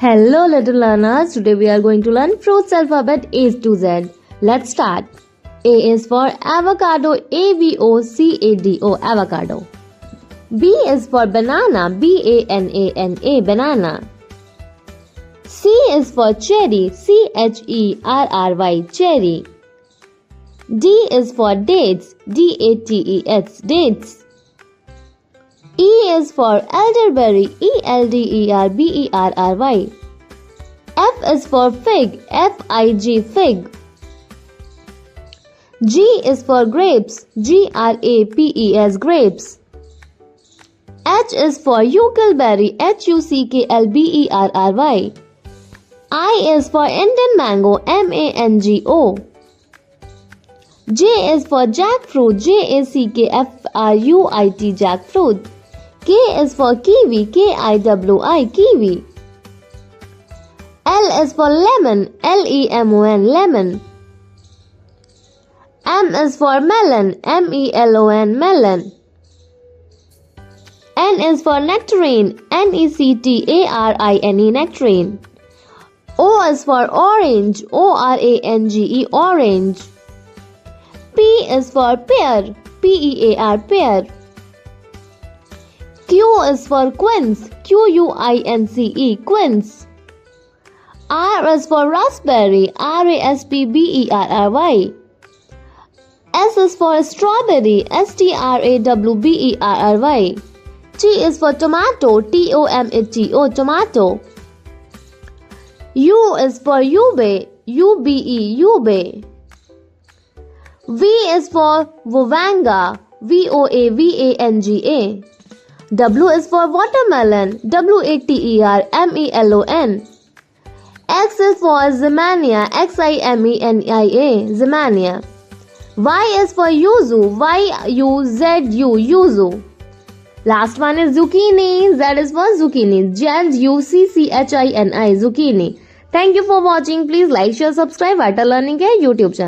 Hello little learners, today we are going to learn fruits alphabet A to Z. Let's start. A is for avocado, A-V-O-C-A-D-O, avocado. B is for banana, B-A-N-A-N-A, banana. C is for cherry, C-H-E-R-R-Y, cherry. D is for dates, D-A-T-E-S, dates. E is for elderberry, E-L-D-E-R-B-E-R-R-Y. F is for fig, F-I-G, fig. G is for grapes, G-R-A-P-E-S, grapes. H is for huckleberry, H-U-C-K-L-B-E-R-R-Y. I is for Indian mango, M-A-N-G-O. J is for jackfruit, J-A-C-K-F-R-U-I-T, jackfruit. K is for kiwi, K-I-W-I, kiwi. L is for lemon, L-E-M-O-N, lemon. M is for melon, M-E-L-O-N, melon. N is for nectarine, N-E-C-T-A-R-I-N-E, nectarine. O is for orange, O-R-A-N-G-E, orange. P is for pear, P-E-A-R, pear. Q is for quince, Q-U-I-N-C-E, quince. R is for raspberry, R-A-S-P-B-E-R-R-Y. S is for strawberry, S-T-R-A-W-B-E-R-R-Y. T is for tomato, T-O-M-A-T-O, tomato. U is for ube, U-B-E, ube. V is for Vovanga, V-O-A-V-A-N-G-A. W is for watermelon, W-A-T-E-R-M-E-L-O-N. X is for Zimania, X-I-M-E-N-I-A, Zimania. Y is for yuzu, Y-U-Z-U, yuzu. Last one is zucchini, Z is for zucchini, Z-U-C-C-H-I-N-I, zucchini. Thank you for watching. Please like, share, subscribe. Vital Learning के YouTube channel.